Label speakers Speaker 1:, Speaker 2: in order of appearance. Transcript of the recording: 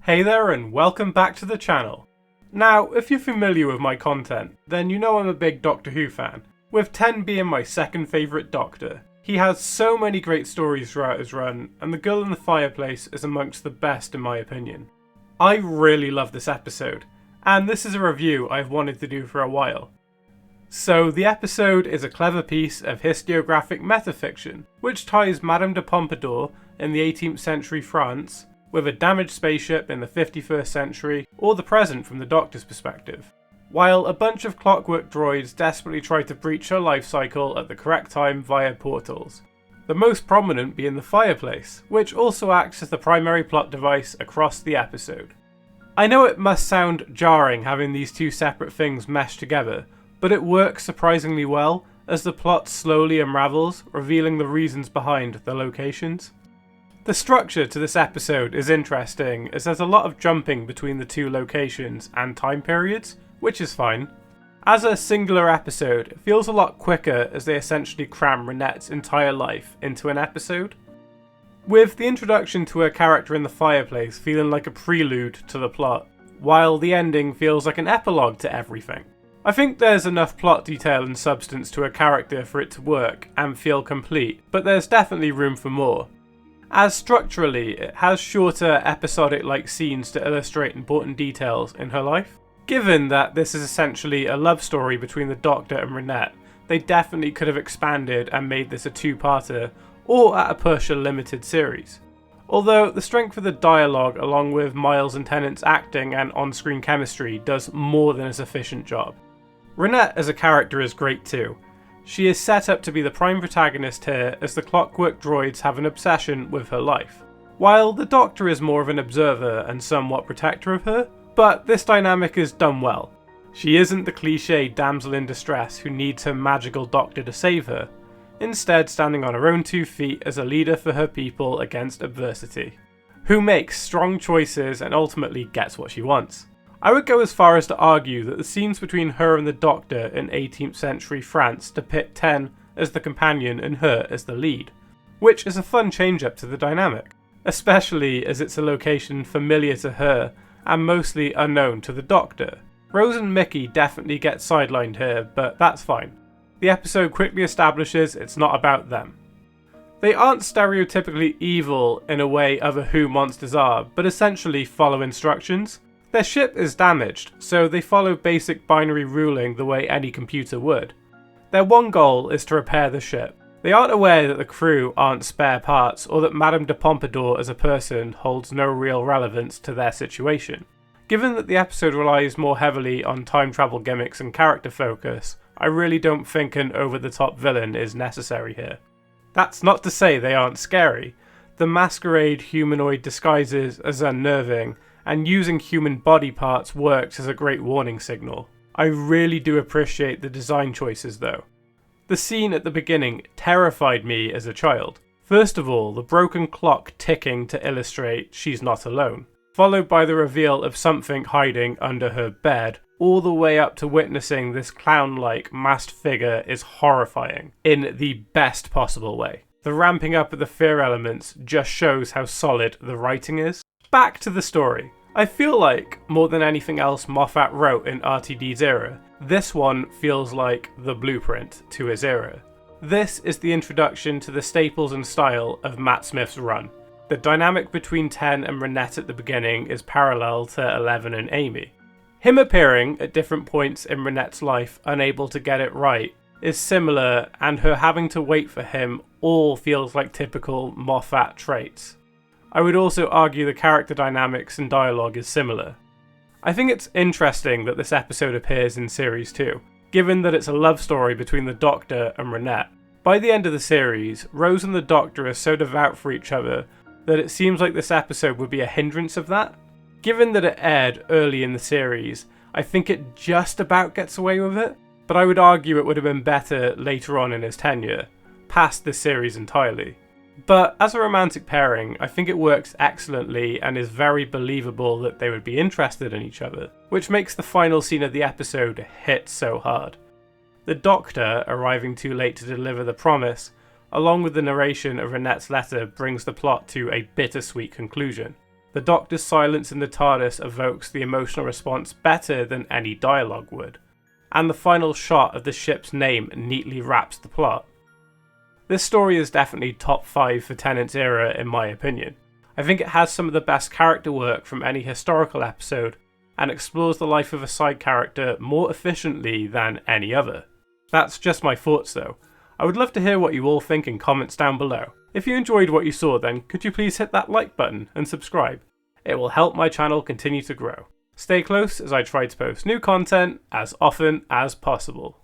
Speaker 1: Hey there and welcome back to the channel. Now, if you're familiar with my content, then you know I'm a big Doctor Who fan, with 10 being my second favourite Doctor. He has so many great stories throughout his run, and The Girl in the Fireplace is amongst the best in my opinion. I really love this episode, and this is a review I've wanted to do for a while. So the episode is a clever piece of historiographic metafiction, which ties Madame de Pompadour in the 18th century France with a damaged spaceship in the 51st century, or the present from the Doctor's perspective. While a bunch of clockwork droids desperately try to breach her life cycle at the correct time via portals. The most prominent being the Fireplace, which also acts as the primary plot device across the episode. I know it must sound jarring having these two separate things meshed together, but it works surprisingly well as the plot slowly unravels, revealing the reasons behind the locations. The structure to this episode is interesting as there's a lot of jumping between the two locations and time periods, which is fine. As a singular episode, it feels a lot quicker as they essentially cram Renette's entire life into an episode, with the introduction to her character in the Fireplace feeling like a prelude to the plot, while the ending feels like an epilogue to everything. I think there's enough plot detail and substance to her character for it to work and feel complete, but there's definitely room for more. As structurally, it has shorter episodic-like scenes to illustrate important details in her life. Given that this is essentially a love story between the Doctor and Renette, they definitely could have expanded and made this a two-parter, or at a push a limited series. Although the strength of the dialogue along with Miles and Tennant's acting and on-screen chemistry does more than a sufficient job. Renette as a character is great too. She is set up to be the prime protagonist here as the clockwork droids have an obsession with her life, while the Doctor is more of an observer and somewhat protector of her, but this dynamic is done well. She isn't the cliché damsel in distress who needs her magical doctor to save her, instead standing on her own 2 feet as a leader for her people against adversity, who makes strong choices and ultimately gets what she wants. I would go as far as to argue that the scenes between her and the Doctor in 18th century France depict Ten as the companion and her as the lead, which is a fun change-up to the dynamic, especially as it's a location familiar to her and mostly unknown to the Doctor. Rose and Mickey definitely get sidelined here, but that's fine. The episode quickly establishes it's not about them. They aren't stereotypically evil in a way other Who monsters are, but essentially follow instructions. Their ship is damaged, so they follow basic binary ruling the way any computer would. Their one goal is to repair the ship. They aren't aware that the crew aren't spare parts or that Madame de Pompadour as a person holds no real relevance to their situation. Given that the episode relies more heavily on time travel gimmicks and character focus, I really don't think an over-the-top villain is necessary here. That's not to say they aren't scary. The masquerade humanoid disguises as unnerving, and using human body parts works as a great warning signal. I really do appreciate the design choices though. The scene at the beginning terrified me as a child. First of all, the broken clock ticking to illustrate she's not alone, followed by the reveal of something hiding under her bed, all the way up to witnessing this clown-like masked figure is horrifying, in the best possible way. The ramping up of the fear elements just shows how solid the writing is. Back to the story. I feel like, more than anything else Moffat wrote in RTD's era, this one feels like the blueprint to his era. This is the introduction to the staples and style of Matt Smith's run. The dynamic between Ten and Renette at the beginning is parallel to Eleven and Amy. Him appearing at different points in Renette's life unable to get it right is similar, and her having to wait for him all feels like typical Moffat traits. I would also argue the character dynamics and dialogue is similar. I think it's interesting that this episode appears in Series 2, given that it's a love story between the Doctor and Renette. By the end of the series, Rose and the Doctor are so devout for each other that it seems like this episode would be a hindrance of that. Given that it aired early in the series, I think it just about gets away with it, but I would argue it would have been better later on in his tenure, past this series entirely. But as a romantic pairing, I think it works excellently and is very believable that they would be interested in each other, which makes the final scene of the episode hit so hard. The Doctor, arriving too late to deliver the promise, along with the narration of Renette's letter, brings the plot to a bittersweet conclusion. The Doctor's silence in the TARDIS evokes the emotional response better than any dialogue would, and the final shot of the ship's name neatly wraps the plot. This story is definitely top 5 for Tennant's era in my opinion. I think it has some of the best character work from any historical episode, and explores the life of a side character more efficiently than any other. That's just my thoughts though. I would love to hear what you all think in comments down below. If you enjoyed what you saw then, could you please hit that like button and subscribe? It will help my channel continue to grow. Stay close as I try to post new content as often as possible.